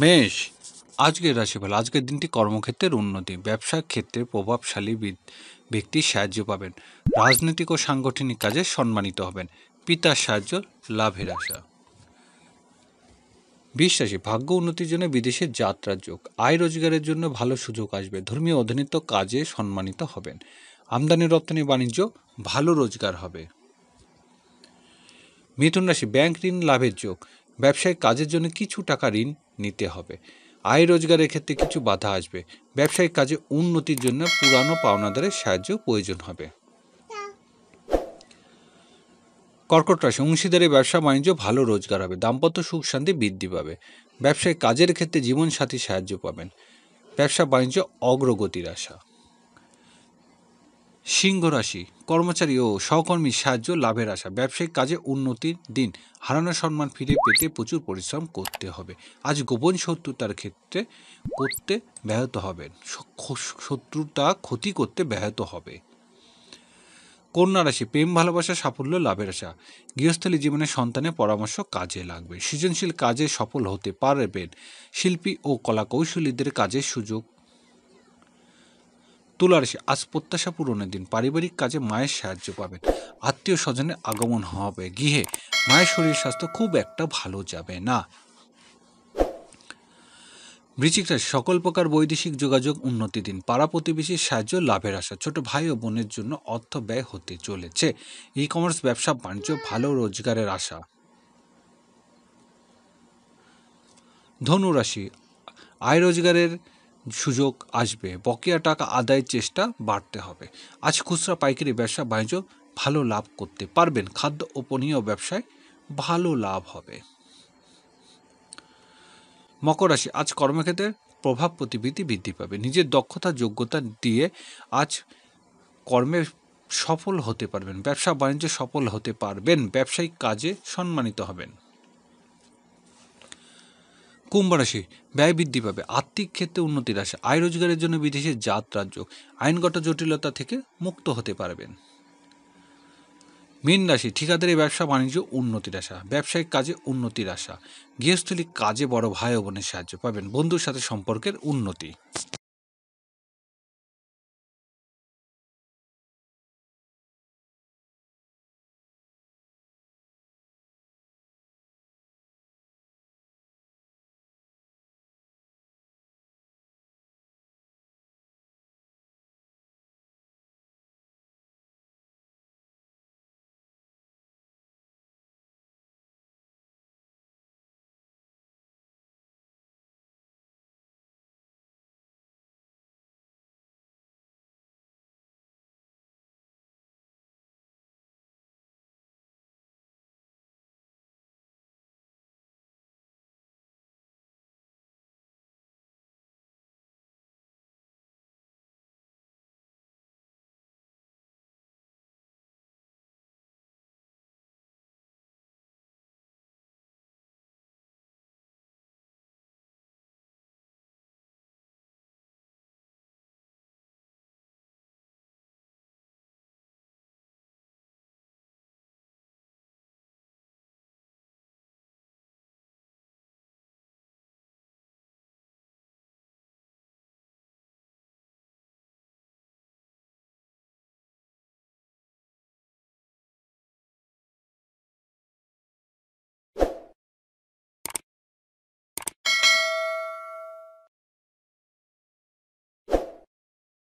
মেষ, আজকের রাশিফল। আজকের দিনটি কর্মক্ষেত্রের উন্নতি, ব্যবসার ক্ষেত্রে প্রভাবশালী ব্যক্তির সাহায্য পাবেন, রাজনৈতিক ও সাংগঠনিক কাজে সম্মানিত হবেন, পিতার সাহায্য, লাভের আশা। বৃষ রাশি, ভাগ্য উন্নতির জন্য বিদেশের যাত্রার যোগ, আয় রোজগারের জন্য ভালো সুযোগ আসবে, ধর্মীয় অধীনিত্ব কাজে সম্মানিত হবেন, আমদানি রপ্তানি বাণিজ্য ভালো রোজগার হবে। মিথুন রাশি, ব্যাংক ঋণ লাভের যোগ, ব্যবসায়িক কাজের জন্য কিছু টাকা ঋণ নিতে হবে, আয় রোজগারের ক্ষেত্রে কিছু বাধা আসবে, ব্যবসায়িক কাজে উন্নতির জন্য পুরানো পাওনাদারের সাহায্য প্রয়োজন হবে। কর্কট রাশি, অংশীদারি ব্যবসা বাণিজ্য ভালো রোজগার হবে, দাম্পত্য সুখ শান্তি বৃদ্ধি পাবে, ব্যবসায়িক কাজের ক্ষেত্রে জীবনসাথী সাহায্য পাবেন, ব্যবসা বাণিজ্য অগ্রগতির আশা। সিংহ রাশি, কর্মচারী ও সহকর্মীর সাহায্য লাভের আশা, ব্যবসায়িক কাজে উন্নতির দিন, হারানো সম্মান ফিরে পেতে প্রচুর পরিশ্রম করতে হবে, আজ গোপন শত্রুতার ক্ষেত্রে করতে ব্যাহত হবেন, শত্রুতা ক্ষতি করতে ব্যাহত হবে। কন্যা রাশি, প্রেম ভালোবাসা সাফল্য লাভের আশা, গৃহস্থলী জীবনে সন্তানের পরামর্শ কাজে লাগবে, সৃজনশীল কাজে সফল হতে পারবেন, শিল্পী ও কলাকৌশলীদের কাজের সুযোগ। তুলা রাশি, আজ প্রত্যাশা পূরণের দিন, পারিবারিক কাজে মায়ের সাহায্য পাবেন, আত্মীয় স্বজনের আগমন হবে, গৃহে মায়ের শরীর স্বাস্থ্য খুব একটা ভালো যাবে না। বৃশ্চিক রাশি, সকল প্রকার বৈদেশিক যোগাযোগ উন্নতি দিন, পাড়া প্রতিবেশীর সাহায্য লাভের আশা, ছোট ভাই ও বোনের জন্য অর্থ ব্যয় হতে চলেছে, ই কমার্স ব্যবসা বাণিজ্য ভালো রোজগারের আশা। ধনু রাশি, আয় রোজগারের সুযোগ আসবে, বকেয়া টাকা আদায়ের চেষ্টা বাড়তে হবে, আজ খুচরা পাইকারি ব্যবসা বাণিজ্য ভালো লাভ করতে পারবেন, খাদ্য ও পানীয় ব্যবসায় ভালো লাভ হবে। মকর রাশি, আজ কর্মক্ষেত্রে প্রভাব প্রতিবৃত্তি বৃদ্ধি পাবে, নিজের দক্ষতা যোগ্যতা দিয়ে আজ কর্মে সফল হতে পারবেন, ব্যবসা বাণিজ্যে সফল হতে পারবেন, ব্যবসায়িক কাজে সম্মানিত হবেন। কুম্ভ রাশি, ব্যয় বৃদ্ধি পাবে, আর্থিক ক্ষেত্রে উন্নতির আশা, আয় রোজগারের জন্য বিদেশে যাত্রার যোগ, আইনগত জটিলতা থেকে মুক্ত হতে পারবেন। মীন রাশি, ঠিকাদারি ব্যবসা বাণিজ্য উন্নতির আশা, ব্যবসায়িক কাজে উন্নতির আশা, গৃহস্থলী কাজে বড় ভাই ও বোনের সাহায্য পাবেন, বন্ধুর সাথে সম্পর্কের উন্নতি।